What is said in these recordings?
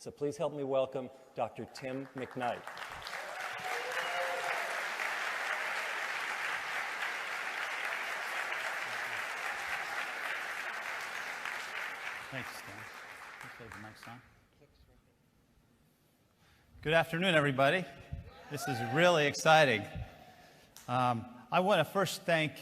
So please help me welcome Dr. Tim McKnight. Thanks, Stan. Let's leave the mics on. Good afternoon, everybody. This is really exciting. I want to first thank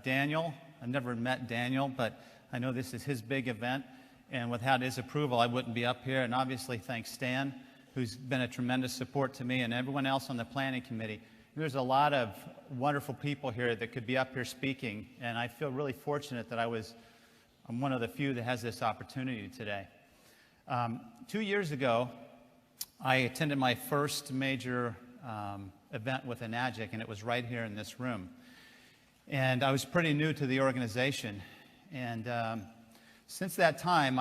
Daniel. I've never met Daniel, but I know this is his big event, and without his approval, I wouldn't be up here. And obviously, thanks Stan, who's been a tremendous support to me, and everyone else on the planning committee. There's a lot of wonderful people here that could be up here speaking, and I feel really fortunate that I'm one of the few that has this opportunity today. 2 years ago, I attended my first major event with Enagic, and it was right here in this room. And I was pretty new to the organization. And since that time,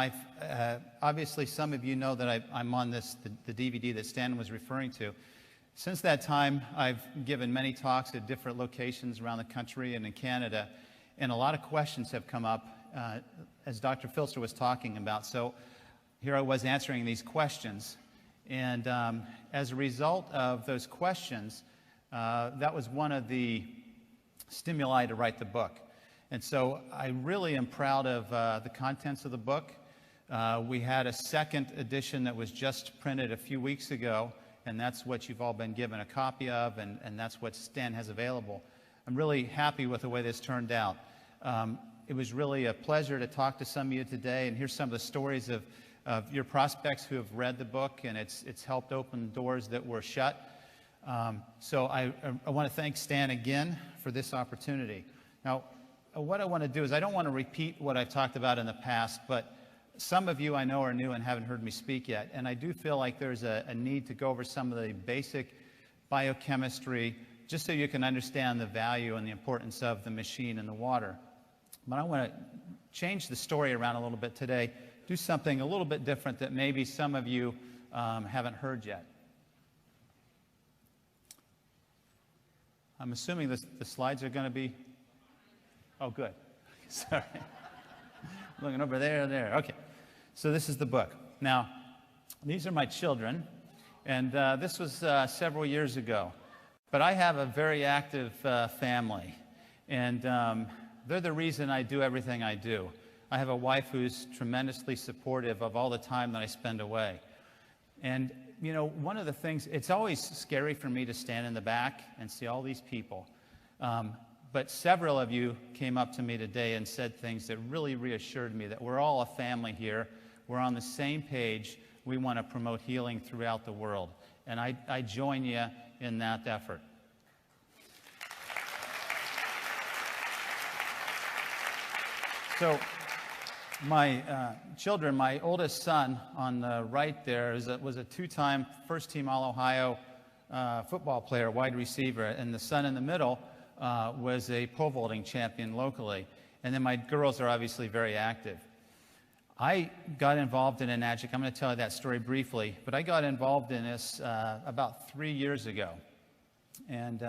obviously some of you know that I'm on the DVD that Stan was referring to. Since that time, I've given many talks at different locations around the country and in Canada, and a lot of questions have come up as Dr. Filster was talking about. So here I was answering these questions. And as a result of those questions, that was one of the stimuli to write the book. And so I really am proud of the contents of the book. We had a second edition that was just printed a few weeks ago, and that's what you've all been given a copy of, and that's what Stan has available. I'm really happy with the way this turned out. It was really a pleasure to talk to some of you today and hear some of the stories of your prospects who have read the book, and it's helped open doors that were shut. So I want to thank Stan again for this opportunity. Now, what I want to do is I don't want to repeat what I've talked about in the past, but some of you I know are new and haven't heard me speak yet, and I do feel like there's a need to go over some of the basic biochemistry just so you can understand the value and the importance of the machine and the water. But I want to change the story around a little bit today, do something a little bit different that maybe some of you haven't heard yet. I'm assuming the slides are going to be... Oh, good. Sorry. Looking over there. Okay. So this is the book. Now, these are my children, and this was several years ago. But I have a very active family, and they're the reason I do everything I do. I have a wife who's tremendously supportive of all the time that I spend away. And, you know, one of the things, it's always scary for me to stand in the back and see all these people. But several of you came up to me today and said things that really reassured me that we're all a family here. We're on the same page. We want to promote healing throughout the world. And I join you in that effort. So my children, my oldest son on the right there was a two-time first-team All-Ohio football player, wide receiver, and the son in the middle was a pole vaulting champion locally. And then my girls are obviously very active. I got involved in Enagic. I'm going to tell you that story briefly, but I got involved in this about 3 years ago. And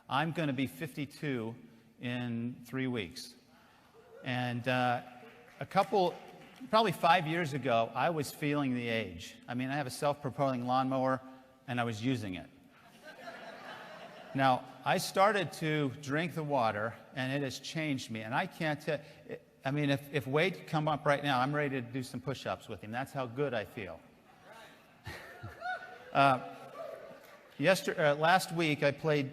I'm going to be 52 in 3 weeks. And probably 5 years ago, I was feeling the age. I mean, I have a self-propelling lawnmower, and I was using it. Now, I started to drink the water, and it has changed me. And I can't tell, I mean, if Wade could come up right now, I'm ready to do some push-ups with him. That's how good I feel. Last week, I played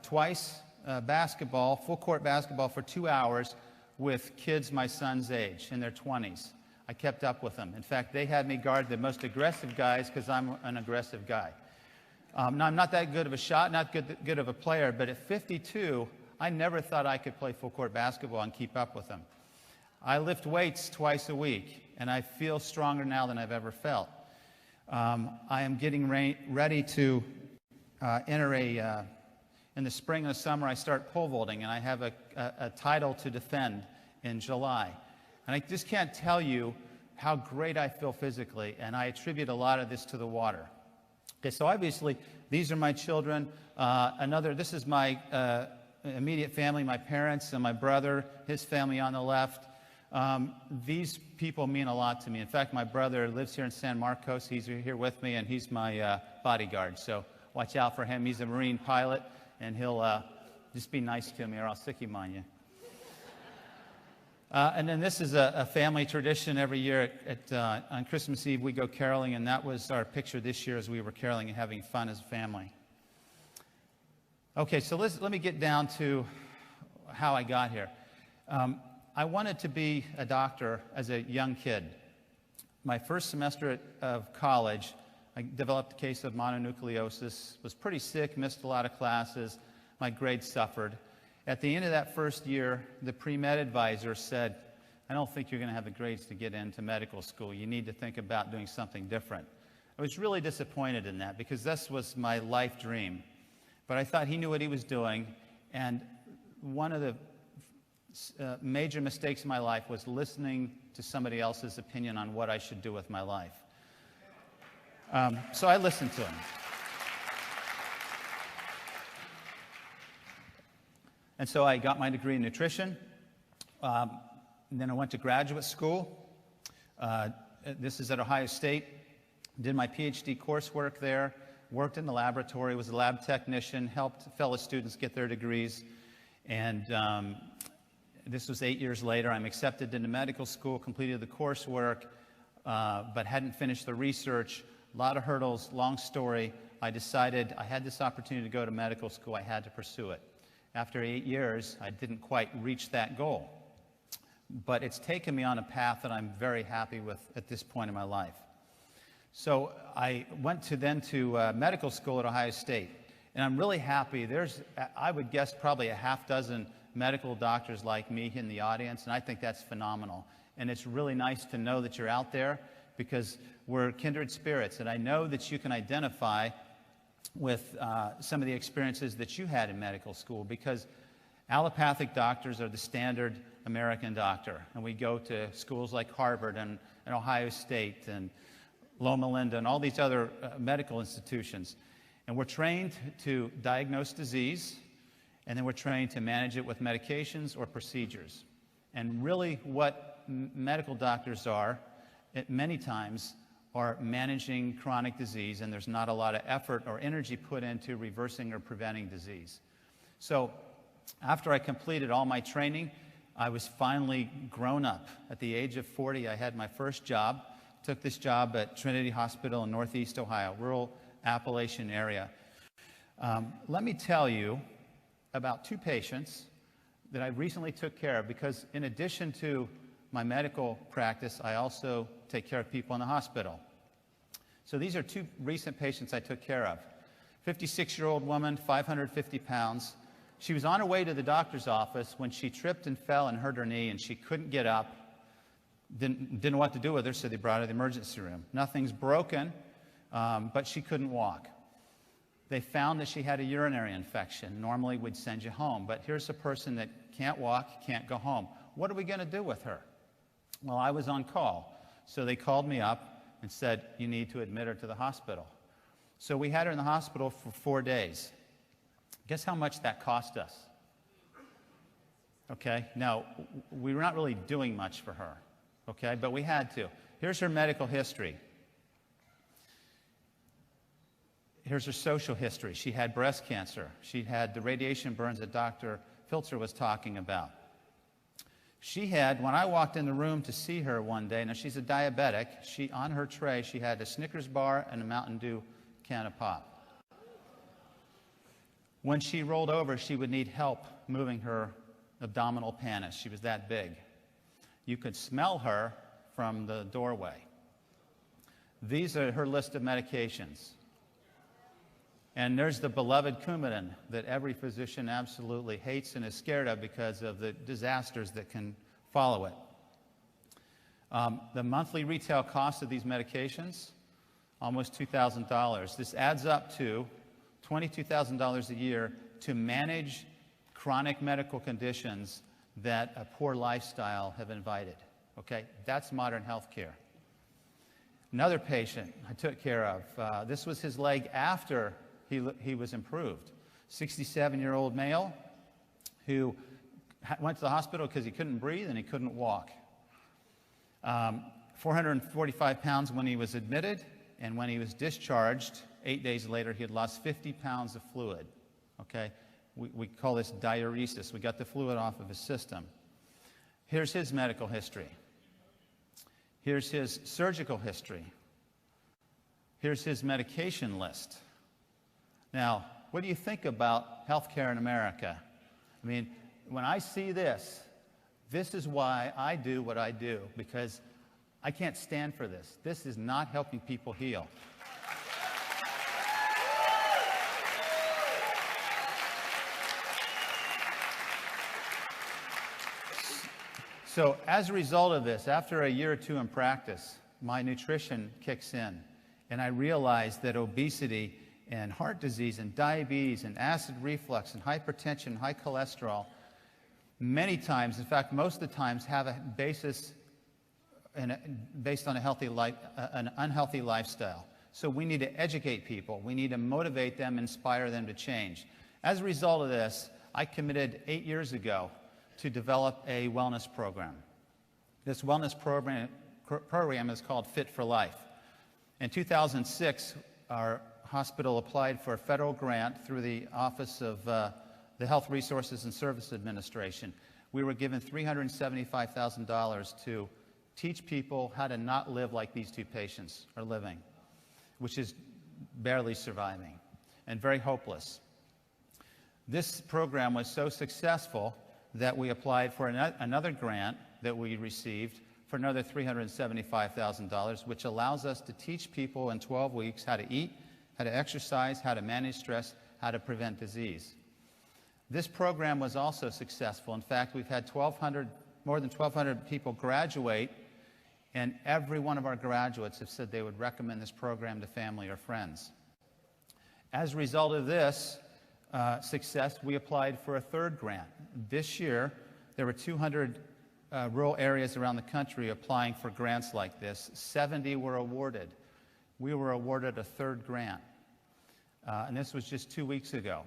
twice basketball, full-court basketball for 2 hours with kids my son's age, in their 20s. I kept up with them. In fact, they had me guard the most aggressive guys because I'm an aggressive guy. Now, I'm not that good of a shot, not good of a player, but at 52, I never thought I could play full-court basketball and keep up with them. I lift weights twice a week, and I feel stronger now than I've ever felt. I am getting ready to enter in the spring and the summer, I start pole vaulting, and I have a title to defend in July. And I just can't tell you how great I feel physically, and I attribute a lot of this to the water. Okay, so obviously, these are my children. This is my immediate family, my parents and my brother, his family on the left. These people mean a lot to me. In fact, my brother lives here in San Marcos. He's here with me, and he's my bodyguard. So watch out for him. He's a Marine pilot, and he'll just be nice to me, or I'll sick him on you. And then this is a family tradition. Every year on Christmas Eve, we go caroling, and that was our picture this year as we were caroling and having fun as a family. Okay, so let me get down to how I got here. I wanted to be a doctor as a young kid. My first semester of college, I developed a case of mononucleosis, was pretty sick, missed a lot of classes, my grades suffered. At the end of that first year, the pre-med advisor said, I don't think you're going to have the grades to get into medical school. You need to think about doing something different. I was really disappointed in that because this was my life dream. But I thought he knew what he was doing, and one of the major mistakes in my life was listening to somebody else's opinion on what I should do with my life. So I listened to him. And so I got my degree in nutrition. And then I went to graduate school. This is at Ohio State. Did my PhD coursework there. Worked in the laboratory, was a lab technician, helped fellow students get their degrees. And this was 8 years later. I'm accepted into medical school, completed the coursework, but hadn't finished the research. A lot of hurdles, long story. I decided I had this opportunity to go to medical school. I had to pursue it. After 8 years, I didn't quite reach that goal. But it's taken me on a path that I'm very happy with at this point in my life. So I went to medical school at Ohio State. And I'm really happy. There's, I would guess, probably a half dozen medical doctors like me in the audience, and I think that's phenomenal. And it's really nice to know that you're out there because we're kindred spirits. And I know that you can identify with some of the experiences that you had in medical school because allopathic doctors are the standard American doctor. And we go to schools like Harvard and Ohio State and Loma Linda and all these other medical institutions. And we're trained to diagnose disease, and then we're trained to manage it with medications or procedures. And really what medical doctors are, many times, are managing chronic disease, and there's not a lot of effort or energy put into reversing or preventing disease. So after I completed all my training, I was finally grown up. At the age of 40, I had my first job. Took this job at Trinity Hospital in Northeast Ohio, rural Appalachian area. Let me tell you about two patients that I recently took care of because in addition to my medical practice, I also take care of people in the hospital. So these are two recent patients I took care of. 56-year-old woman, 550 pounds. She was on her way to the doctor's office when she tripped and fell and hurt her knee, and she couldn't get up. Didn't know what to do with her, so they brought her to the emergency room. Nothing's broken, but she couldn't walk. They found that she had a urinary infection. Normally, we'd send you home, but here's a person that can't walk, can't go home. What are we going to do with her? Well, I was on call, so they called me up and said, you need to admit her to the hospital. So we had her in the hospital for 4 days. Guess how much that cost us? Okay, now, we were not really doing much for her, okay, but we had to. Here's her medical history. Here's her social history. She had breast cancer. She had the radiation burns that Dr. Filzer was talking about. She had, when I walked in the room to see her one day, now she's a diabetic, on her tray she had a Snickers bar and a Mountain Dew can of pop. When she rolled over, she would need help moving her abdominal pannus. She was that big. You could smell her from the doorway. These are her list of medications. And there's the beloved Coumadin that every physician absolutely hates and is scared of because of the disasters that can follow it. The monthly retail cost of these medications, almost $2,000. This adds up to $22,000 a year to manage chronic medical conditions that a poor lifestyle have invited. Okay, that's modern health care. Another patient I took care of, this was his leg after he was improved. 67-year-old male who went to the hospital because he couldn't breathe and he couldn't walk. 445 pounds when he was admitted, and when he was discharged, 8 days later, he had lost 50 pounds of fluid. Okay? We call this diuresis. We got the fluid off of his system. Here's his medical history. Here's his surgical history. Here's his medication list. Now, what do you think about healthcare in America? I mean, when I see this, this is why I do what I do, because I can't stand for this. This is not helping people heal. So as a result of this, after a year or two in practice, my nutrition kicks in, and I realize that obesity and heart disease and diabetes and acid reflux and hypertension and high cholesterol many times, in fact most of the times, have a basis based on an unhealthy lifestyle. So we need to educate people. We need to motivate them, inspire them to change. As a result of this, I committed 8 years ago to develop a wellness program. This wellness program is called Fit for Life. In 2006, our hospital applied for a federal grant through the Office of the Health Resources and Service Administration. We were given $375,000 to teach people how to not live like these two patients are living, which is barely surviving and very hopeless. This program was so successful that we applied for another grant that we received for another $375,000, which allows us to teach people in 12 weeks how to eat, how to exercise, how to manage stress, how to prevent disease. This program was also successful. In fact, we've had more than 1,200 people graduate, and every one of our graduates have said they would recommend this program to family or friends. As a result of this success, we applied for a third grant. This year, there were 200 rural areas around the country applying for grants like this. 70 were awarded. We were awarded a third grant, and this was just 2 weeks ago.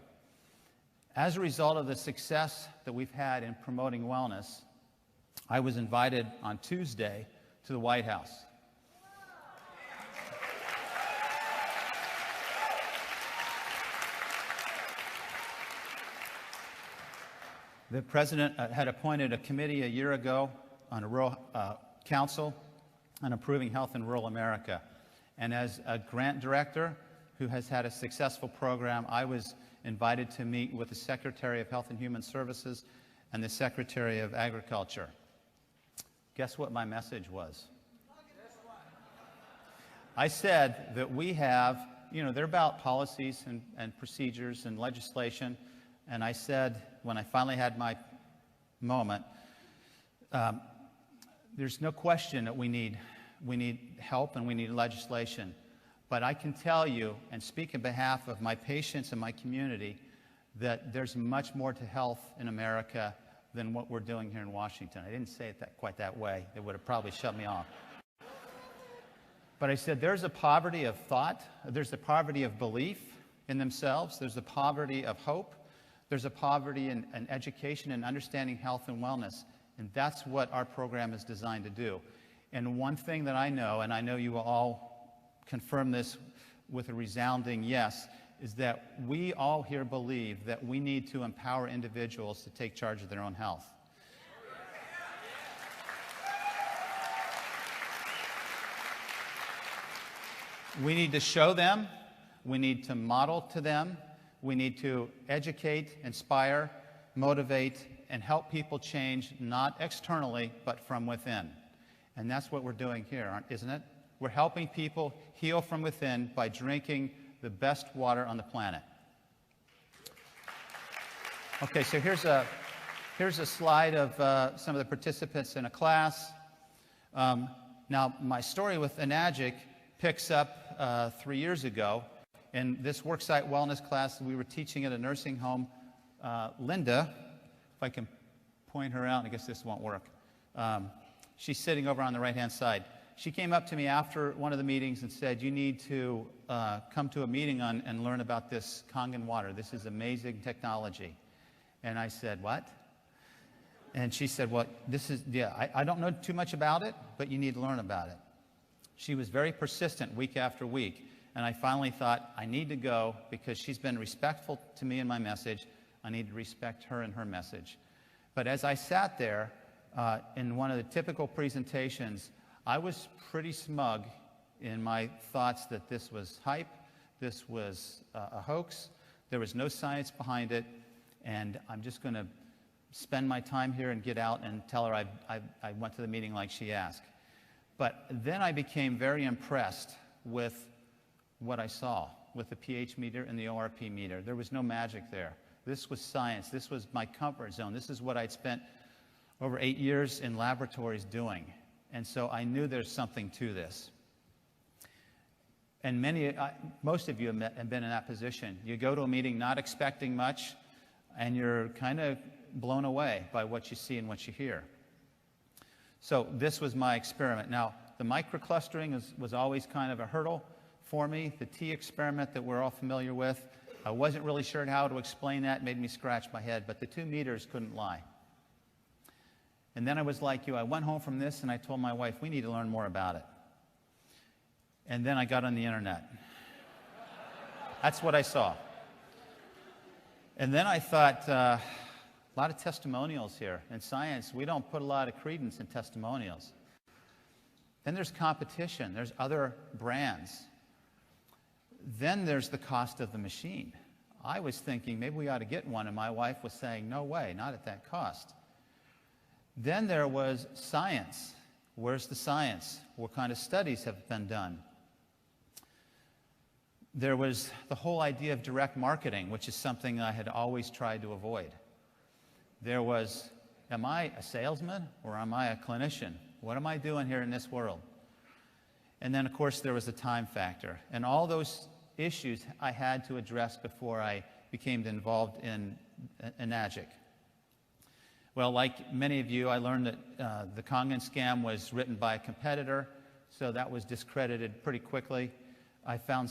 As a result of the success that we've had in promoting wellness, I was invited on Tuesday to the White House. The President had appointed a committee a year ago on a rural council on improving health in rural America. And as a grant director who has had a successful program, I was invited to meet with the Secretary of Health and Human Services and the Secretary of Agriculture. Guess what my message was? I said that we have, they're about policies and procedures and legislation. And I said, when I finally had my moment, there's no question that we need help and we need legislation. But I can tell you and speak on behalf of my patients and my community that there's much more to health in America than what we're doing here in Washington. I didn't say it quite that way. It would have probably shut me off. But I said there's a poverty of thought, there's a poverty of belief in themselves, there's a poverty of hope, there's a poverty in education and understanding health and wellness, and that's what our program is designed to do. And one thing that I know, and I know you will all confirm this with a resounding yes, is that we all here believe that we need to empower individuals to take charge of their own health. We need to show them, we need to model to them, we need to educate, inspire, motivate, and help people change, not externally, but from within. And that's what we're doing here, isn't it? We're helping people heal from within by drinking the best water on the planet. Okay, so here's a slide of some of the participants in a class. Now, my story with Enagic picks up 3 years ago. In this worksite wellness class, we were teaching at a nursing home. Linda, if I can point her out, I guess this won't work. She's sitting over on the right-hand side. She came up to me after one of the meetings and said, you need to come to a meeting and learn about this Kangen water. This is amazing technology. And I said, what? And she said, well, I don't know too much about it, but you need to learn about it. She was very persistent week after week. And I finally thought, I need to go because she's been respectful to me and my message. I need to respect her and her message. But as I sat there in one of the typical presentations, I was pretty smug in my thoughts that this was hype, this was a hoax, there was no science behind it, and I'm just going to spend my time here and get out and tell her I went to the meeting like she asked. But then I became very impressed with what I saw, with the pH meter and the ORP meter. There was no magic there. This was science. This was my comfort zone. This is what I'd spent over 8 years in laboratories doing. And so I knew there's something to this. And most of you have been in that position. You go to a meeting not expecting much, and you're kind of blown away by what you see and what you hear. So this was my experiment. Now, the microclustering was always kind of a hurdle for me. The T experiment that we're all familiar with, I wasn't really sure how to explain that. It made me scratch my head, but the 2 meters couldn't lie. And then I was like you. I went home from this, and I told my wife, we need to learn more about it. And then I got on the internet. That's what I saw. And then I thought, a lot of testimonials here. In science, we don't put a lot of credence in testimonials. Then there's competition. There's other brands. Then there's the cost of the machine. I was thinking maybe we ought to get one, and my wife was saying, no way, not at that cost. Then there was science. Where's the science? What kind of studies have been done? There was the whole idea of direct marketing, which is something I had always tried to avoid. There was, am I a salesman or am I a clinician? What am I doing here in this world? And then, of course, there was the time factor. And all those issues I had to address before I became involved in IONIZED. Well, like many of you, I learned that the Kangen scam was written by a competitor, so that was discredited pretty quickly. I found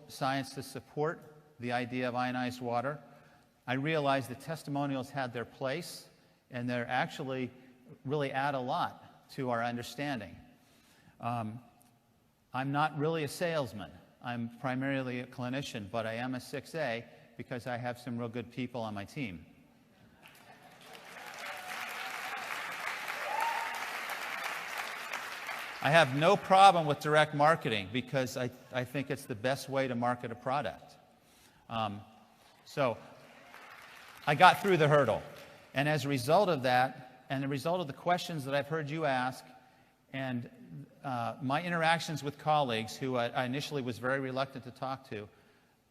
science to support the idea of ionized water. I realized the testimonials had their place, and they actually really add a lot to our understanding. I'm not really a salesman. I'm primarily a clinician, but I am a 6A because I have some real good people on my team. I have no problem with direct marketing because I think it's the best way to market a product. So I got through the hurdle. And as a result of that, and the result of the questions that I've heard you ask, and my interactions with colleagues who I initially was very reluctant to talk to,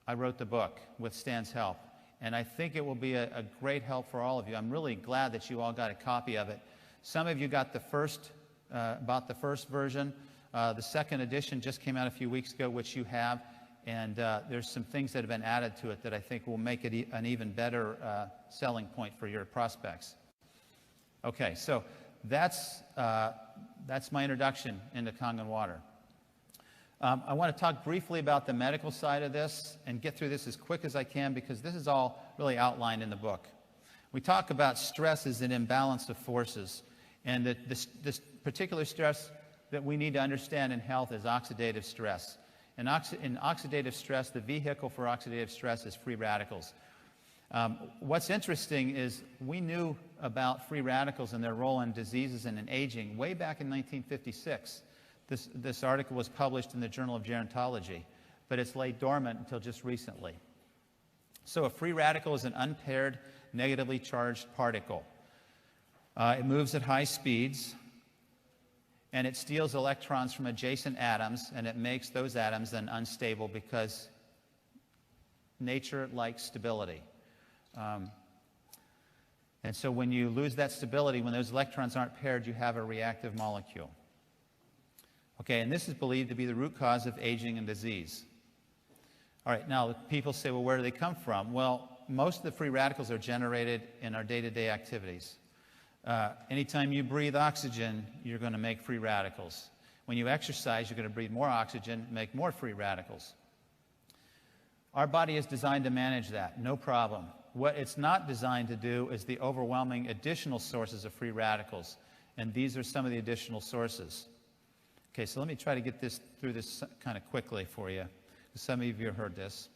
I wrote the book with Stan's help. And I think it will be a great help for all of you. I'm really glad that you all got a copy of it. Some of you got the first version. The second edition just came out a few weeks ago, which you have. And there's some things that have been added to it that I think will make it an even better selling point for your prospects. Okay, so that's my introduction into Kangen water. I want to talk briefly about the medical side of this and get through this as quick as I can because this is all really outlined in the book. We talk about stress as an imbalance of forces, and that this particular stress that we need to understand in health is oxidative stress. In oxidative stress, the vehicle for oxidative stress is free radicals. What's interesting is we knew about free radicals and their role in diseases and in aging way back in 1956. This article was published in the Journal of Gerontology, but it's lay dormant until just recently. So a free radical is an unpaired, negatively charged particle. It moves at high speeds, and it steals electrons from adjacent atoms, and it makes those atoms then unstable because nature likes stability. And so when you lose that stability, when those electrons aren't paired, you have a reactive molecule. Okay, and this is believed to be the root cause of aging and disease. All right, now people say, well, where do they come from? Well, most of the free radicals are generated in our day-to-day activities. Anytime you breathe oxygen, you're going to make free radicals. When you exercise, you're going to breathe more oxygen, make more free radicals. Our body is designed to manage that, no problem. What it's not designed to do is the overwhelming additional sources of free radicals. And these are some of the additional sources. Okay, so let me try to get through this kind of quickly for you. Some of you have heard this.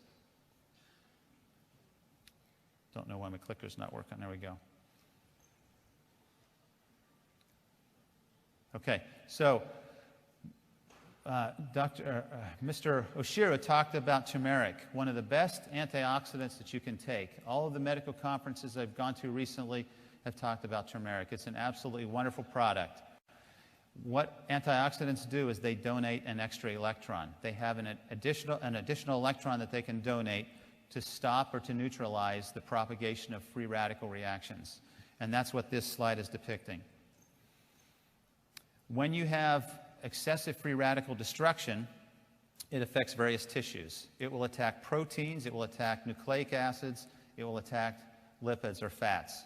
Don't know why my clicker's not working. There we go. Okay, so Mr. Oshiro talked about turmeric, one of the best antioxidants that you can take. All of the medical conferences I've gone to recently have talked about turmeric. It's an absolutely wonderful product. What antioxidants do is they donate an extra electron. They have an additional electron that they can donate to stop or to neutralize the propagation of free radical reactions. And that's what this slide is depicting. When you have excessive free radical destruction, it affects various tissues. It will attack proteins, it will attack nucleic acids, it will attack lipids or fats.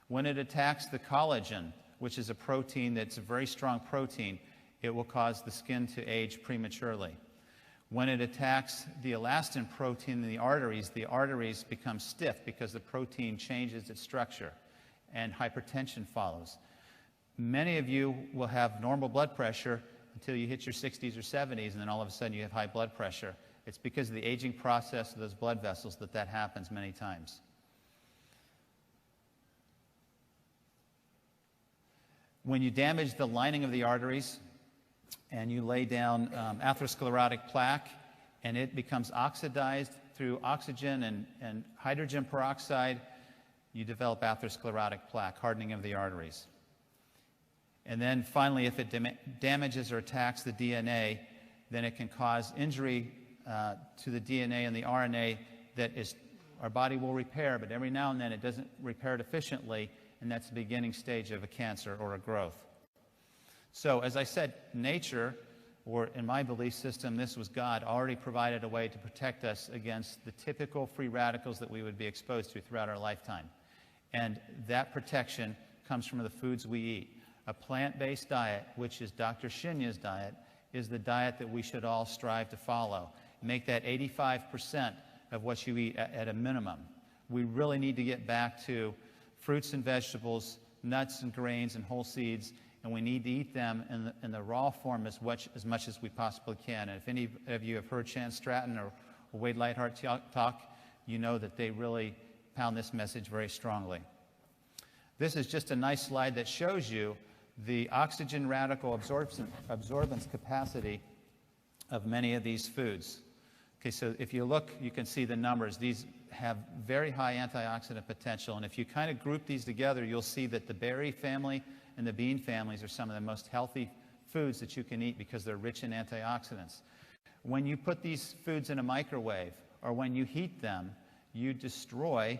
When it attacks the collagen, which is a protein that's a very strong protein, it will cause the skin to age prematurely. When it attacks the elastin protein in the arteries become stiff because the protein changes its structure, and hypertension follows. Many of you will have normal blood pressure until you hit your 60s or 70s, and then all of a sudden you have high blood pressure. It's because of the aging process of those blood vessels that happens many times. When you damage the lining of the arteries and you lay down atherosclerotic plaque, and it becomes oxidized through oxygen and hydrogen peroxide, you develop atherosclerotic plaque, hardening of the arteries. And then finally, if it damages or attacks the DNA, then it can cause injury to the DNA and the RNA that our body will repair, but every now and then it doesn't repair it efficiently, and that's the beginning stage of a cancer or a growth. So as I said, nature, or in my belief system, this was God, already provided a way to protect us against the typical free radicals that we would be exposed to throughout our lifetime. And that protection comes from the foods we eat. A plant-based diet, which is Dr. Shinya's diet, is the diet that we should all strive to follow. Make that 85% of what you eat at a minimum. We really need to get back to fruits and vegetables, nuts and grains and whole seeds, and we need to eat them in the raw form as much as we possibly can. And if any of you have heard Chan Stratton or Wade Lightheart talk, you know that they really pound this message very strongly. This is just a nice slide that shows you the oxygen radical absorbance capacity of many of these foods. Okay, so if you look, you can see the numbers. These have very high antioxidant potential, and if you kind of group these together, you'll see that the berry family and the bean families are some of the most healthy foods that you can eat because they're rich in antioxidants. When you put these foods in a microwave or when you heat them, you destroy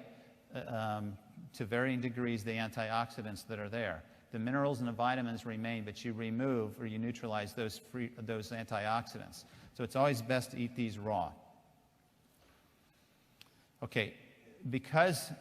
to varying degrees the antioxidants that are there. The minerals and the vitamins remain, but you remove or you neutralize those antioxidants. So it's always best to eat these raw. Okay, because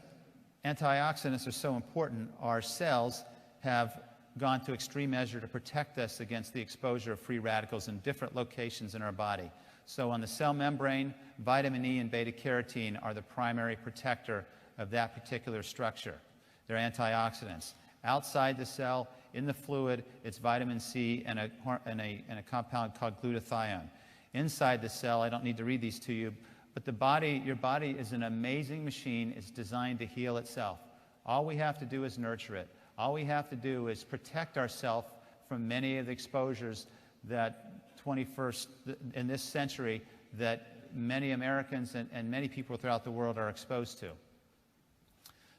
antioxidants are so important, our cells have gone to extreme measure to protect us against the exposure of free radicals in different locations in our body. So on the cell membrane, vitamin E and beta-carotene are the primary protector of that particular structure. They're antioxidants. Outside the cell, in the fluid, it's vitamin C and a compound called glutathione. Inside the cell, I don't need to read these to you, but your body is an amazing machine. It's designed to heal itself. All we have to do is nurture it. All we have to do is protect ourselves from many of the exposures that in this century, that many Americans and many people throughout the world are exposed to.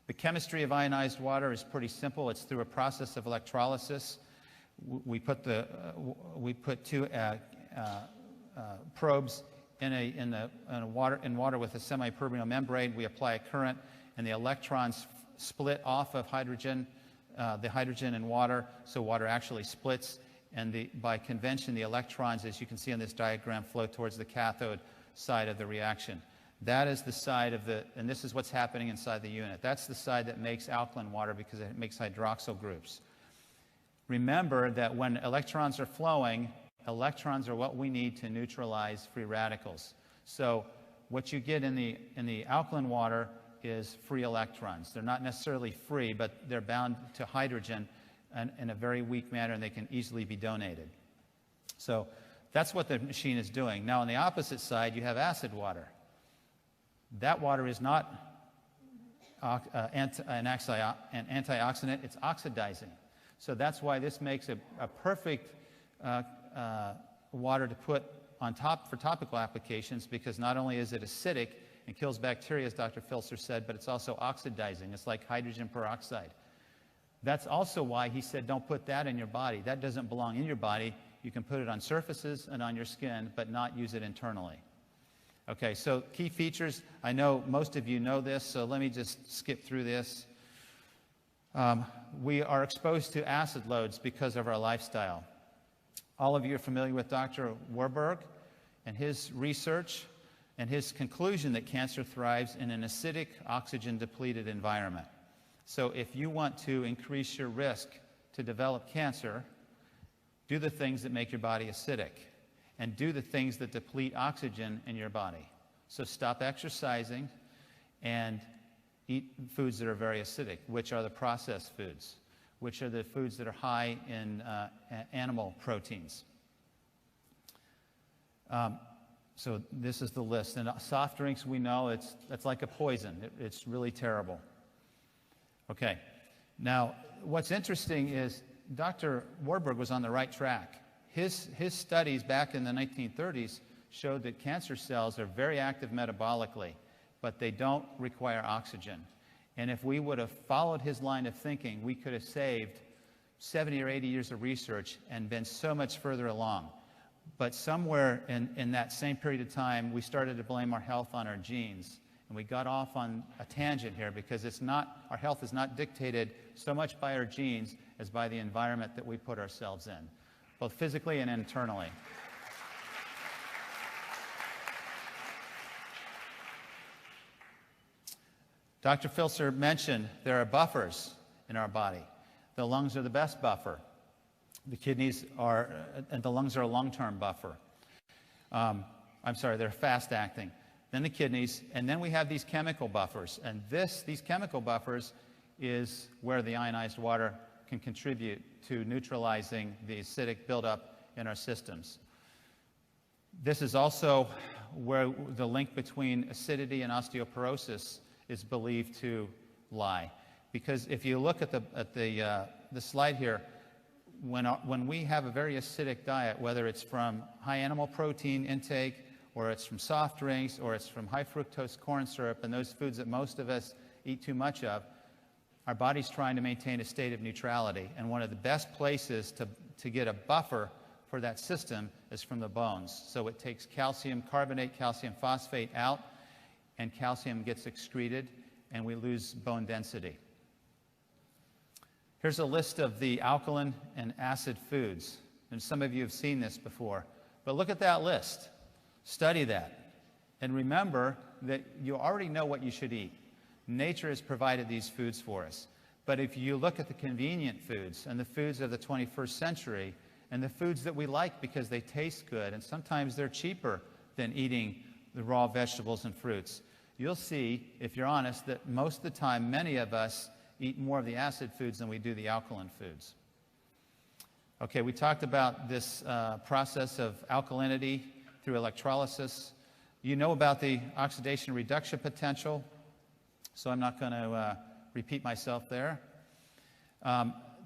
The chemistry of ionized water is pretty simple. It's through a process of electrolysis. We put two probes in water with a semipermeable membrane. We apply a current, and the electrons split off of the hydrogen in water, so water actually splits. And by convention, the electrons, as you can see on this diagram, flow towards the cathode side of the reaction. That is the side and this is what's happening inside the unit. That's the side that makes alkaline water because it makes hydroxyl groups. Remember that when electrons are flowing, electrons are what we need to neutralize free radicals. So what you get in the alkaline water is free electrons. They're not necessarily free, but they're bound to hydrogen in a very weak manner, and they can easily be donated. So that's what the machine is doing. Now, on the opposite side, you have acid water. That water is not an antioxidant, it's oxidizing. So that's why this makes a perfect water to put on top for topical applications, because not only is it acidic and kills bacteria, as Dr. Filser said, but it's also oxidizing. It's like hydrogen peroxide. That's also why he said don't put that in your body. That doesn't belong in your body. You can put it on surfaces and on your skin, but not use it internally. Okay, so key features. I know most of you know this, so let me just skip through this. We are exposed to acid loads because of our lifestyle. All of you are familiar with Dr. Warburg and his research and his conclusion that cancer thrives in an acidic, oxygen-depleted environment. So if you want to increase your risk to develop cancer, do the things that make your body acidic, and do the things that deplete oxygen in your body. So stop exercising and eat foods that are very acidic, which are the processed foods, which are the foods that are high in animal proteins. So this is the list. And soft drinks, we know it's like a poison. It's really terrible. Okay. Now, what's interesting is Dr. Warburg was on the right track. His studies back in the 1930s showed that cancer cells are very active metabolically, but they don't require oxygen. And if we would have followed his line of thinking, we could have saved 70 or 80 years of research and been so much further along. But somewhere in that same period of time, we started to blame our health on our genes. And we got off on a tangent here, because our health is not dictated so much by our genes as by the environment that we put ourselves in, both physically and internally. Dr. Filser mentioned there are buffers in our body. The lungs are the best buffer. The kidneys are, and the lungs are a long-term buffer. I'm sorry, they're fast-acting. Then the kidneys, and then we have these chemical buffers. And these chemical buffers is where the ionized water can contribute to neutralizing the acidic buildup in our systems. This is also where the link between acidity and osteoporosis is believed to lie. Because if you look at the slide here, when we have a very acidic diet, whether it's from high animal protein intake, or it's from soft drinks, or it's from high fructose corn syrup, and those foods that most of us eat too much of, our body's trying to maintain a state of neutrality. And one of the best places to get a buffer for that system is from the bones. So it takes calcium carbonate, calcium phosphate out, and calcium gets excreted, and we lose bone density. Here's a list of the alkaline and acid foods. And some of you have seen this before. But look at that list. Study that. And remember that you already know what you should eat. Nature has provided these foods for us. But if you look at the convenient foods and the foods of the 21st century and the foods that we like because they taste good, and sometimes they're cheaper than eating the raw vegetables and fruits, you'll see, if you're honest, that most of the time many of us eat more of the acid foods than we do the alkaline foods. Okay, we talked about this process of alkalinity through electrolysis. You know about the oxidation reduction potential, so I'm not going to repeat myself there.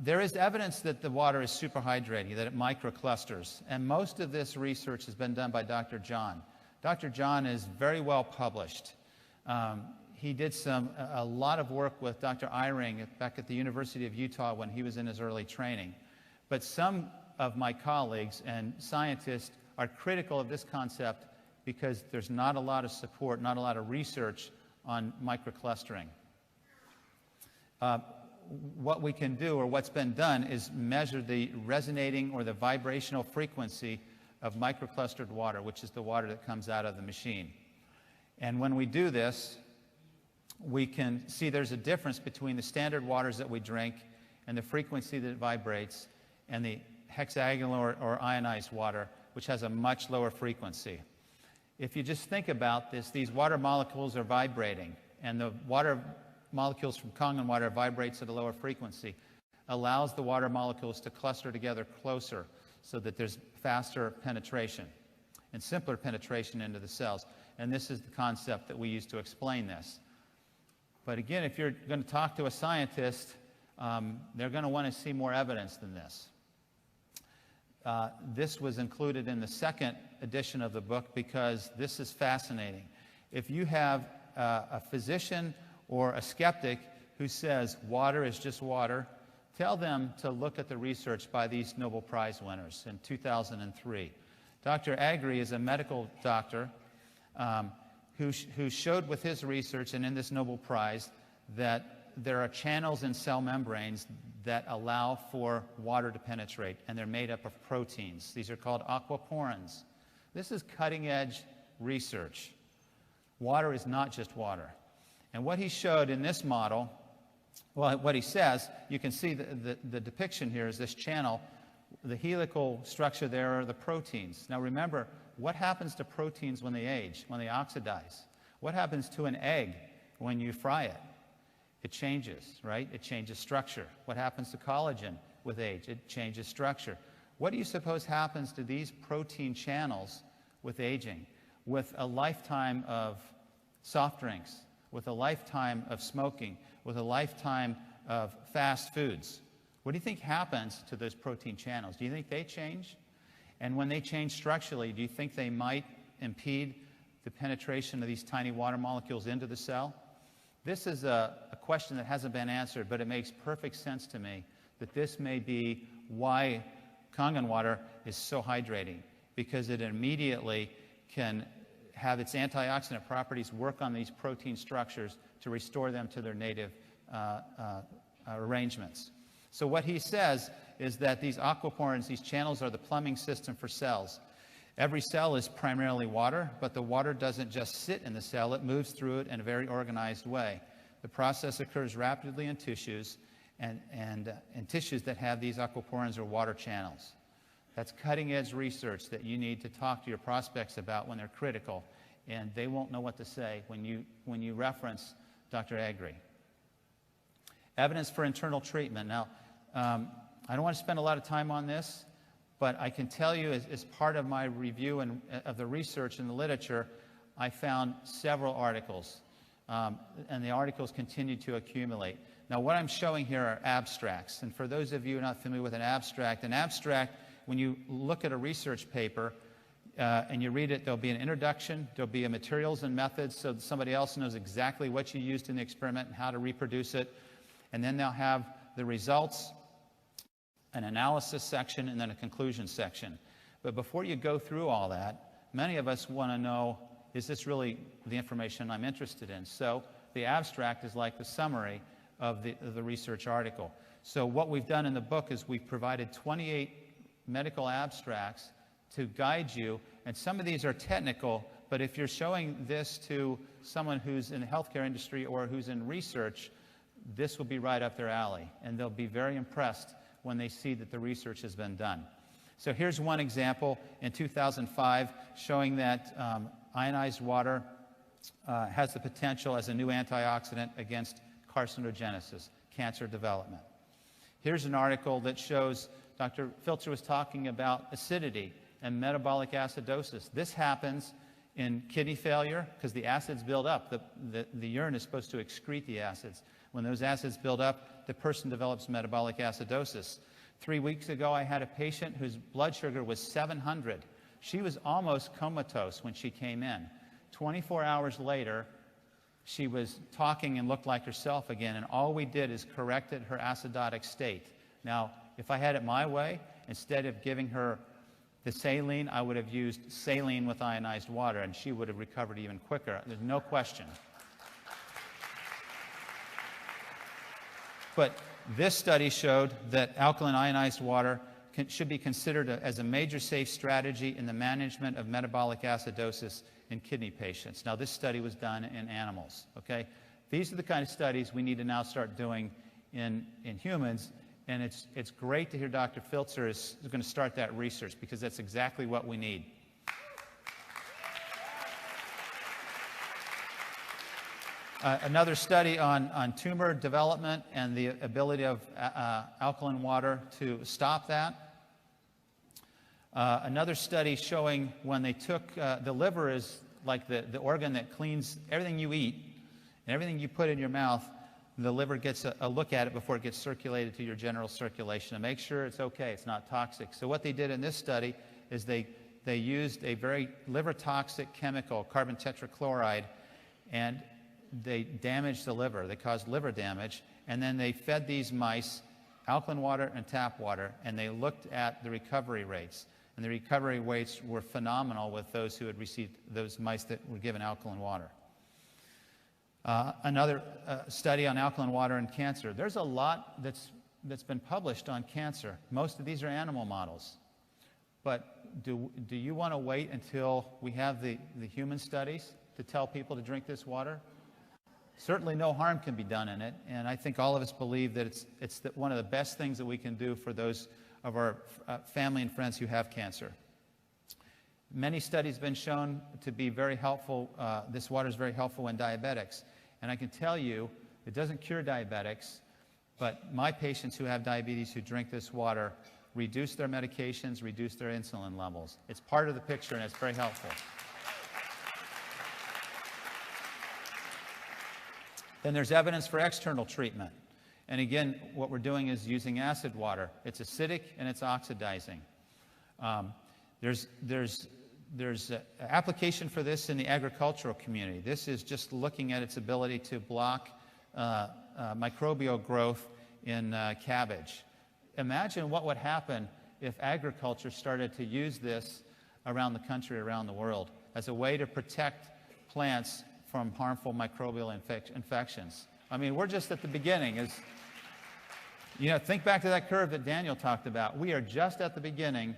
There is evidence that the water is superhydrating, that it microclusters, and most of this research has been done by Dr. John. Dr. John is very well published. He did a lot of work with Dr. Eyring back at the University of Utah when he was in his early training. But some of my colleagues and scientists are critical of this concept because there's not a lot of support, not a lot of research on microclustering. What we can do, or what's been done, is measure the resonating or the vibrational frequency of microclustered water, which is the water that comes out of the machine. And when we do this, we can see there's a difference between the standard waters that we drink and the frequency that it vibrates, and the hexagonal or ionized water, which has a much lower frequency. If you just think about this, these water molecules are vibrating, and the water molecules from Kangen water vibrates at a lower frequency, allows the water molecules to cluster together closer so that there's faster penetration and simpler penetration into the cells. And this is the concept that we use to explain this. But again, if you're going to talk to a scientist, they're going to want to see more evidence than this. This was included in the second edition of the book because this is fascinating. If you have a physician or a skeptic who says water is just water, tell them to look at the research by these Nobel Prize winners in 2003. Dr. Agri is a medical doctor who showed with his research and in this Nobel Prize that there are channels in cell membranes that allow for water to penetrate, and they're made up of proteins. These are called aquaporins. This is cutting-edge research. Water is not just water. And what he showed in this model, well, what he says, you can see the depiction here is this channel. The helical structure there are the proteins. Now remember, what happens to proteins when they age, when they oxidize? What happens to an egg when you fry it? It changes, right? It changes structure. What happens to collagen with age? It changes structure. What do you suppose happens to these protein channels with aging, with a lifetime of soft drinks, with a lifetime of smoking, with a lifetime of fast foods? What do you think happens to those protein channels? Do you think they change? And when they change structurally, do you think they might impede the penetration of these tiny water molecules into the cell? This is a question that hasn't been answered, but it makes perfect sense to me that this may be why Kangen water is so hydrating, because it immediately can have its antioxidant properties work on these protein structures to restore them to their native arrangements. So what he says is that these aquaporins, these channels, are the plumbing system for cells. Every cell is primarily water, but the water doesn't just sit in the cell, it moves through it in a very organized way. The process occurs rapidly in tissues, and in tissues that have these aquaporins or water channels. That's cutting-edge research that you need to talk to your prospects about when they're critical, and they won't know what to say when you reference Dr. Agri. Evidence for internal treatment. Now, I don't want to spend a lot of time on this, but I can tell you as part of my review of the research in the literature, I found several articles, and the articles continue to accumulate. Now, what I'm showing here are abstracts, and for those of you who are not familiar with an abstract, when you look at a research paper and you read it, there'll be an introduction, there'll be a materials and methods so that somebody else knows exactly what you used in the experiment and how to reproduce it, and then they'll have the results, an analysis section, and then a conclusion section. But before you go through all that, many of us want to know, is this really the information I'm interested in? So the abstract is like the summary of the research article. So what we've done in the book is we've provided 28 medical abstracts to guide you, and some of these are technical, but if you're showing this to someone who's in the healthcare industry or who's in research, this will be right up their alley, and they'll be very impressed when they see that the research has been done. So here's one example in 2005 showing that ionized water has the potential as a new antioxidant against carcinogenesis, cancer development. Here's an article that shows Dr. Filter was talking about acidity and metabolic acidosis. This happens in kidney failure because the acids build up. The urine is supposed to excrete the acids. When those acids build up, the person develops metabolic acidosis. 3 weeks ago, I had a patient whose blood sugar was 700. She was almost comatose when she came in. 24 hours later, she was talking and looked like herself again, and all we did is corrected her acidotic state. Now, if I had it my way, instead of giving her the saline, I would have used saline with ionized water, and she would have recovered even quicker. There's no question. But this study showed that alkaline ionized water should be considered as a major safe strategy in the management of metabolic acidosis in kidney patients. Now, this study was done in animals, okay? These are the kind of studies we need to now start doing in humans, and it's great to hear Dr. Filzer is going to start that research because that's exactly what we need. Another study on tumor development and the ability of alkaline water to stop that. Another study showing when they took, the liver is like the organ that cleans everything you eat and everything you put in your mouth. The liver gets a look at it before it gets circulated to your general circulation to make sure it's okay, it's not toxic. So what they did in this study is they used a very liver toxic chemical, carbon tetrachloride, and they damaged the liver. They caused liver damage, and then they fed these mice alkaline water and tap water, and they looked at the recovery rates. And the recovery rates were phenomenal with those who had received, those mice that were given alkaline water. Another study on alkaline water and cancer. There's a lot that's been published on cancer. Most of these are animal models. But do you want to wait until we have the human studies to tell people to drink this water? Certainly no harm can be done in it, and I think all of us believe that it's one of the best things that we can do for those of our family and friends who have cancer. Many studies have been shown to be very helpful. This water is very helpful in diabetics. And I can tell you, it doesn't cure diabetics, but my patients who have diabetes who drink this water reduce their medications, reduce their insulin levels. It's part of the picture, and it's very helpful. Then there's evidence for external treatment. And again, what we're doing is using acid water. It's acidic and it's oxidizing. There's application for this in the agricultural community. This is just looking at its ability to block microbial growth in cabbage. Imagine what would happen if agriculture started to use this around the country, around the world, as a way to protect plants from harmful microbial infections. I mean, we're just at the beginning. Think back to that curve that Daniel talked about. We are just at the beginning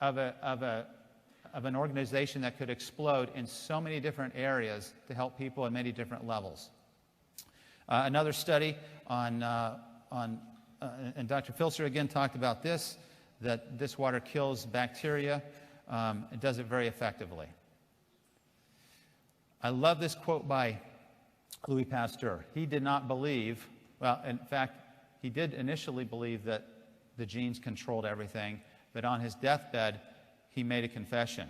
of an organization that could explode in so many different areas to help people at many different levels. Another study and Dr. Filser again talked about this, that this water kills bacteria. It does it very effectively. I love this quote by Louis Pasteur. He did not believe, well, in fact, he did initially believe that the genes controlled everything, but on his deathbed, he made a confession.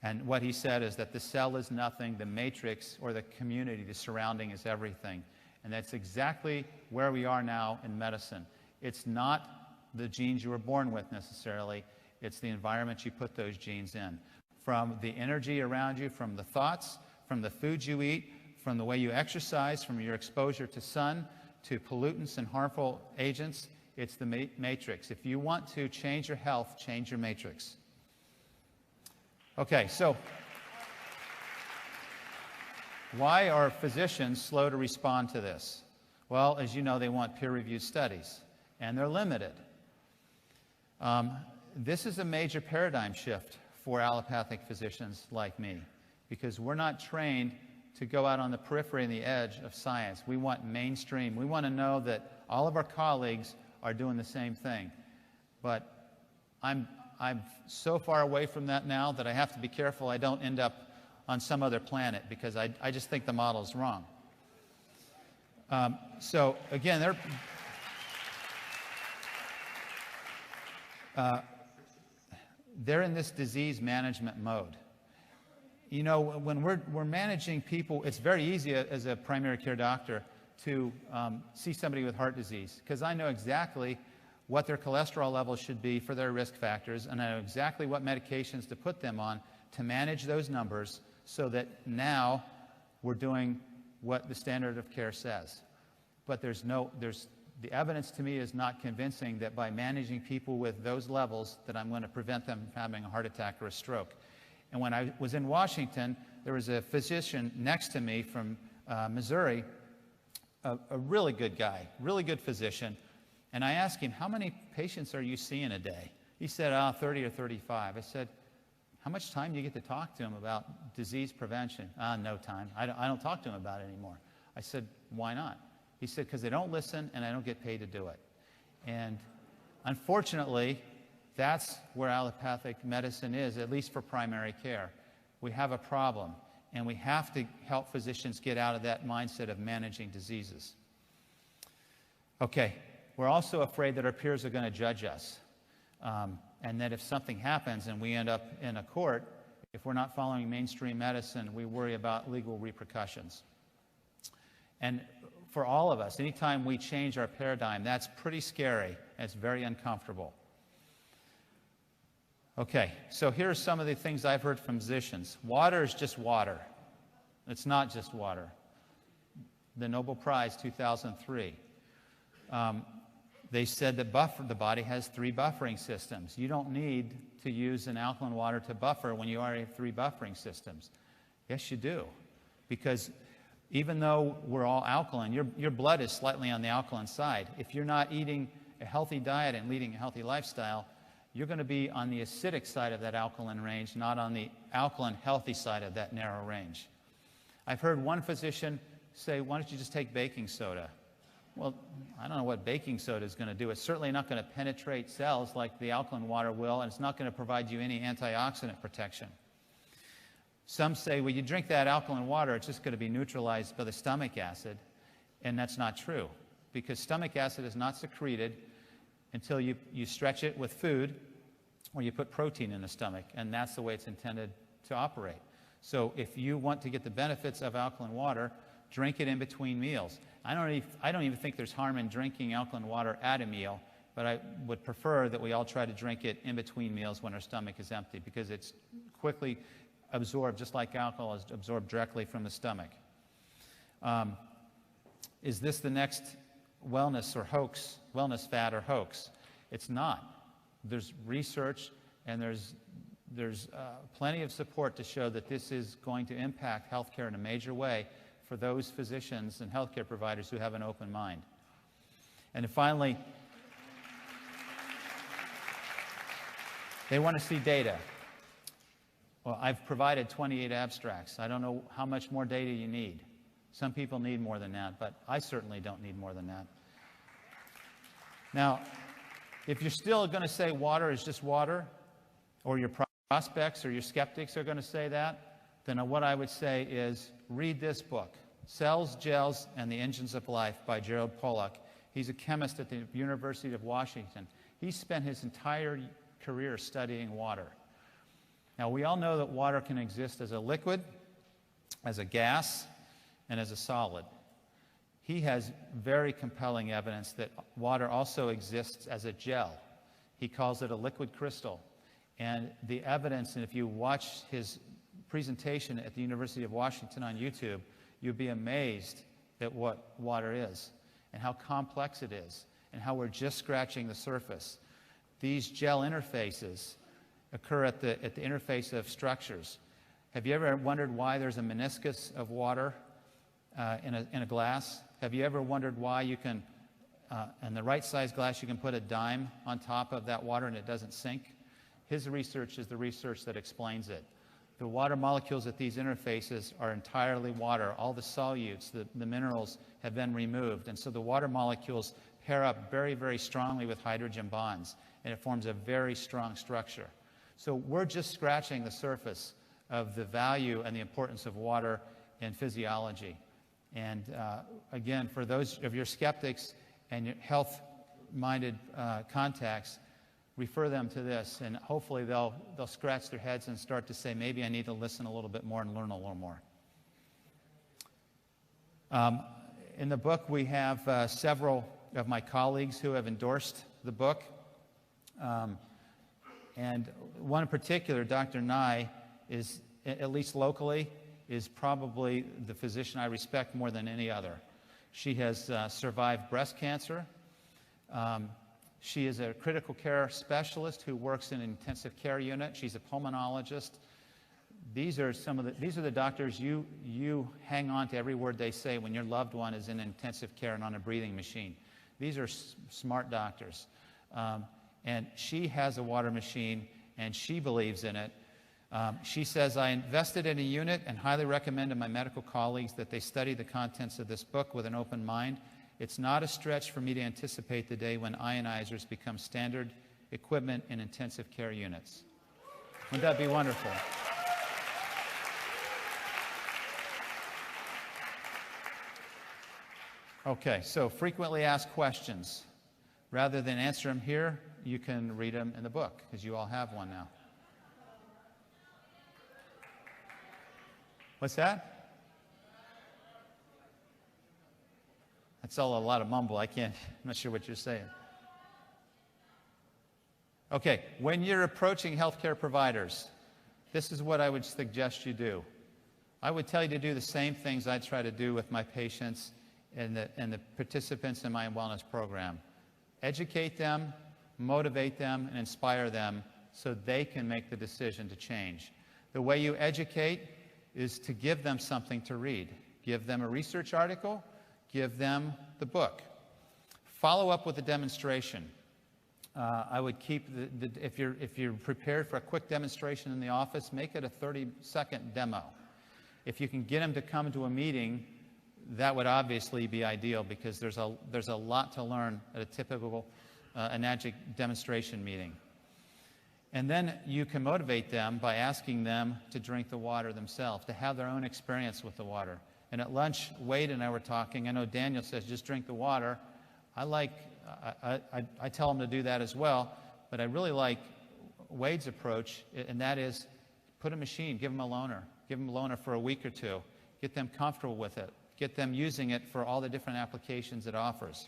And what he said is that the cell is nothing, the matrix or the community, the surrounding is everything. And that's exactly where we are now in medicine. It's not the genes you were born with necessarily, it's the environment you put those genes in. From the energy around you, from the thoughts, from the foods you eat, from the way you exercise, from your exposure to sun, to pollutants and harmful agents, it's the matrix. If you want to change your health, change your matrix. Okay, so why are physicians slow to respond to this? Well, as you know, they want peer-reviewed studies, and they're limited. This is a major paradigm shift for allopathic physicians like me, because we're not trained to go out on the periphery and the edge of science. We want mainstream. We want to know that all of our colleagues are doing the same thing. But I'm so far away from that now that I have to be careful I don't end up on some other planet, because I just think the model is wrong. So again, they're in this disease management mode. You know, when we're managing people, it's very easy as a primary care doctor to see somebody with heart disease, because I know exactly what their cholesterol levels should be for their risk factors, and I know exactly what medications to put them on to manage those numbers so that now we're doing what the standard of care says. But the evidence to me is not convincing that by managing people with those levels that I'm going to prevent them from having a heart attack or a stroke. And when I was in Washington, there was a physician next to me from Missouri, a really good guy, really good physician. And I asked him, how many patients are you seeing a day? He said, 30 or 35. I said, how much time do you get to talk to him about disease prevention? No time. I don't talk to him about it anymore. I said, why not? He said, because they don't listen and I don't get paid to do it. And unfortunately, that's where allopathic medicine is, at least for primary care. We have a problem. and we have to help physicians get out of that mindset of managing diseases. Okay, we're also afraid that our peers are going to judge us, and that if something happens and we end up in a court, if we're not following mainstream medicine, we worry about legal repercussions. And for all of us, anytime we change our paradigm, that's pretty scary, and it's very uncomfortable. Okay, so here are some of the things I've heard from physicians. Water is just water. It's not just water. The Nobel Prize 2003. They said that the body has 3 buffering systems. You don't need to use an alkaline water to buffer when you already have 3 buffering systems. Yes, you do. Because even though we're all alkaline, your blood is slightly on the alkaline side. If you're not eating a healthy diet and leading a healthy lifestyle, you're going to be on the acidic side of that alkaline range, not on the alkaline healthy side of that narrow range. I've heard one physician say, why don't you just take baking soda? Well, I don't know what baking soda is going to do. It's certainly not going to penetrate cells like the alkaline water will, and it's not going to provide you any antioxidant protection. Some say, well, you drink that alkaline water, it's just going to be neutralized by the stomach acid, and that's not true, because stomach acid is not secreted until you stretch it with food or you put protein in the stomach, and that's the way it's intended to operate. So if you want to get the benefits of alkaline water, drink it in between meals. I don't even think there's harm in drinking alkaline water at a meal, but I would prefer that we all try to drink it in between meals when our stomach is empty, because it's quickly absorbed, just like alcohol is absorbed directly from the stomach. Is this the next wellness or hoax, wellness fad or hoax? It's not. There's research and there's plenty of support to show that this is going to impact healthcare in a major way for those physicians and healthcare providers who have an open mind. And then finally, they want to see data. Well, I've provided 28 abstracts. I don't know how much more data you need. Some people need more than that, but I certainly don't need more than that. Now, if you're still going to say water is just water, or your prospects or your skeptics are going to say that, then what I would say is read this book, Cells, Gels, and the Engines of Life by Gerald Pollack. He's a chemist at the University of Washington. He spent his entire career studying water. Now, we all know that water can exist as a liquid, as a gas, and as a solid. He has very compelling evidence that water also exists as a gel. He calls it a liquid crystal. And the evidence, and if you watch his presentation at the University of Washington on YouTube, you'll be amazed at what water is and how complex it is and how we're just scratching the surface. These gel interfaces occur at the interface of structures. Have you ever wondered why there's a meniscus of water in a glass? Have you ever wondered why you can, in the right size glass, you can put a dime on top of that water and it doesn't sink? His research is the research that explains it. The water molecules at these interfaces are entirely water. All the solutes, the minerals, have been removed. And so the water molecules pair up very, very strongly with hydrogen bonds, and it forms a very strong structure. So we're just scratching the surface of the value and the importance of water in physiology. And again, for those of your skeptics and your health-minded contacts, refer them to this, and hopefully they'll scratch their heads and start to say, maybe I need to listen a little bit more and learn a little more. In the book, we have several of my colleagues who have endorsed the book. And one in particular, Dr. Nye, is, at least locally, is probably the physician I respect more than any other. She has survived breast cancer. She is a critical care specialist who works in an intensive care unit. She's a pulmonologist. These are the doctors you hang on to every word they say when your loved one is in intensive care and on a breathing machine. These are smart doctors. And she has a water machine, and she believes in it. She says, I invested in a unit and highly recommend to my medical colleagues that they study the contents of this book with an open mind. It's not a stretch for me to anticipate the day when ionizers become standard equipment in intensive care units. Wouldn't that be wonderful? Okay, so frequently asked questions. Rather than answer them here, you can read them in the book, because you all have one now. What's that? That's all a lot of mumble. I'm not sure what you're saying. Okay, when you're approaching healthcare providers, this is what I would suggest you do. I would tell you to do the same things I try to do with my patients and the participants in my wellness program. Educate them, motivate them, and inspire them so they can make the decision to change. The way you educate is to give them something to read. Give them a research article, give them the book. Follow up with a demonstration. I would keep, if you're prepared for a quick demonstration in the office, make it a 30-second demo. If you can get them to come to a meeting, that would obviously be ideal, because there's a lot to learn at a typical enagic demonstration meeting. And then you can motivate them by asking them to drink the water themselves, to have their own experience with the water. And at lunch, Wade and I were talking. I know Daniel says just drink the water. I tell them to do that as well, but I really like Wade's approach, and that is put a machine, give them a loaner. Give them a loaner for a week or two. Get them comfortable with it. Get them using it for all the different applications it offers.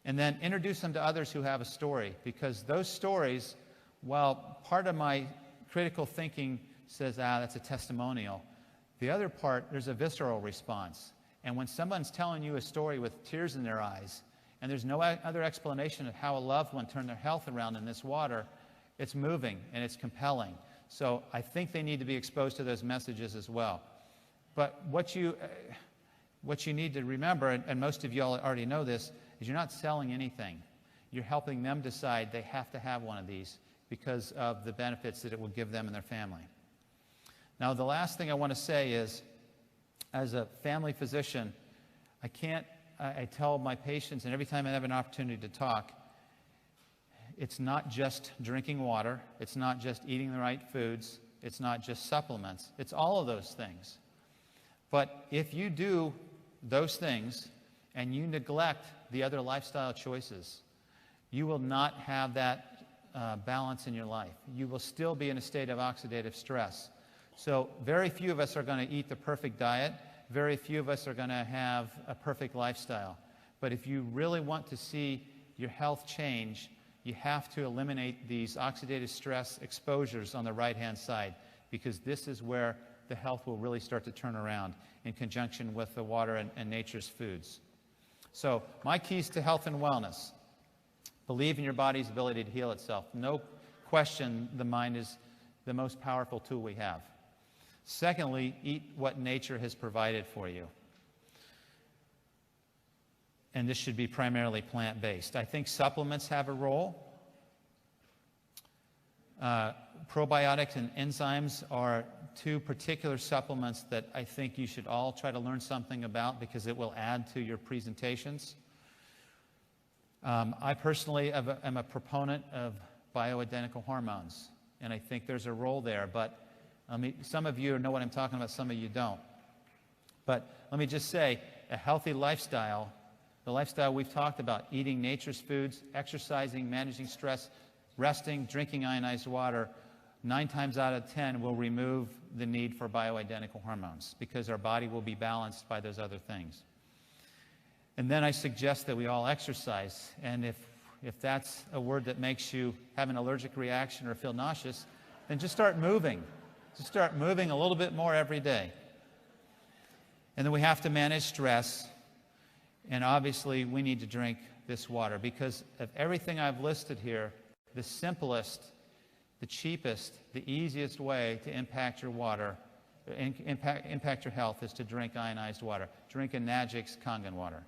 And then introduce them to others who have a story, because those stories, while part of my critical thinking says, that's a testimonial, the other part, there's a visceral response. And when someone's telling you a story with tears in their eyes, and there's no other explanation of how a loved one turned their health around in this water, it's moving and it's compelling. So I think they need to be exposed to those messages as well. But what you need to remember, and most of you all already know this, is you're not selling anything. You're helping them decide they have to have one of these because of the benefits that it will give them and their family. Now, the last thing I want to say is, as a family physician, I tell my patients, and every time I have an opportunity to talk, it's not just drinking water, it's not just eating the right foods, it's not just supplements, it's all of those things. But if you do those things and you neglect the other lifestyle choices, you will not have that balance in your life. You will still be in a state of oxidative stress. So very few of us are going to eat the perfect diet. Very few of us are going to have a perfect lifestyle. But if you really want to see your health change, you have to eliminate these oxidative stress exposures on the right-hand side, because this is where the health will really start to turn around in conjunction with the water and nature's foods. So my keys to health and wellness: believe in your body's ability to heal itself. No question, the mind is the most powerful tool we have. Secondly, eat what nature has provided for you. And this should be primarily plant-based. I think supplements have a role. Probiotics and enzymes are two particular supplements that I think you should all try to learn something about, because it will add to your presentations. I personally am a proponent of bioidentical hormones, and I think there's a role there, but some of you know what I'm talking about, some of you don't. But let me just say, a healthy lifestyle, the lifestyle we've talked about, eating nature's foods, exercising, managing stress, resting, drinking ionized water, 9 times out of 10 will remove the need for bioidentical hormones, because our body will be balanced by those other things. And then I suggest that we all exercise. And if that's a word that makes you have an allergic reaction or feel nauseous, then just start moving. Just start moving a little bit more every day. And then we have to manage stress. And obviously, we need to drink this water, because of everything I've listed here, the simplest, the cheapest, the easiest way to impact your water, impact your health, is to drink ionized water. Drink Enagic's Kangen water.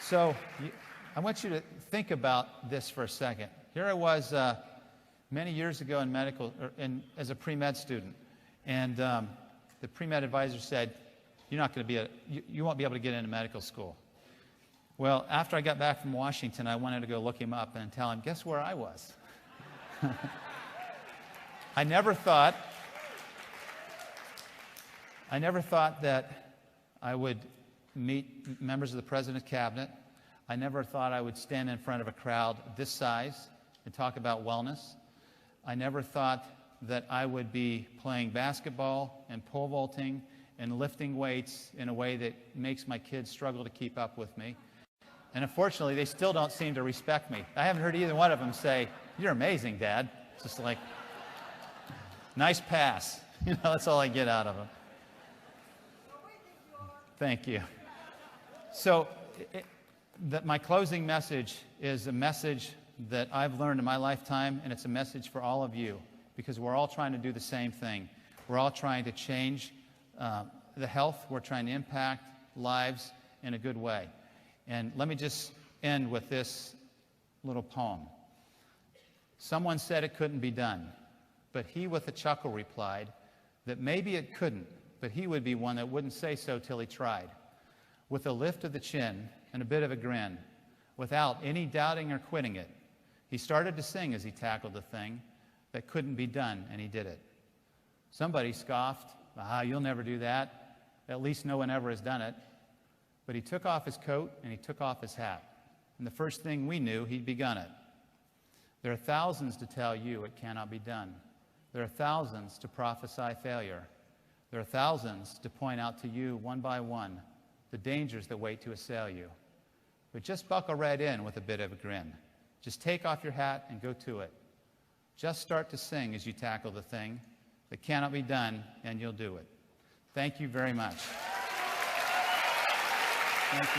So I want you to think about this for a second. Here I was many years ago in as a pre-med student, and the pre-med advisor said, you won't be able to get into medical school. Well, after I got back from Washington, I wanted to go look him up and tell him, guess where I was? I never thought that I would meet members of the President's Cabinet. I never thought I would stand in front of a crowd this size and talk about wellness. I never thought that I would be playing basketball and pole vaulting and lifting weights in a way that makes my kids struggle to keep up with me. And unfortunately, they still don't seem to respect me. I haven't heard either one of them say, "You're amazing, Dad." It's just like, nice pass. You know, that's all I get out of them. Thank you. So my closing message is a message that I've learned in my lifetime, and it's a message for all of you, because we're all trying to do the same thing. We're all trying to change the health. We're trying to impact lives in a good way. And let me just end with this little poem. Someone said it couldn't be done, but he with a chuckle replied that maybe it couldn't, but he would be one that wouldn't say so till he tried. With a lift of the chin and a bit of a grin, without any doubting or quitting it, he started to sing as he tackled the thing that couldn't be done, and he did it. Somebody scoffed, "You'll never do that. At least no one ever has done it." But he took off his coat and he took off his hat. And the first thing we knew, he'd begun it. There are thousands to tell you it cannot be done. There are thousands to prophesy failure. There are thousands to point out to you one by one the dangers that wait to assail you. But just buckle right in with a bit of a grin. Just take off your hat and go to it. Just start to sing as you tackle the thing that cannot be done, and you'll do it. Thank you very much. Thank you.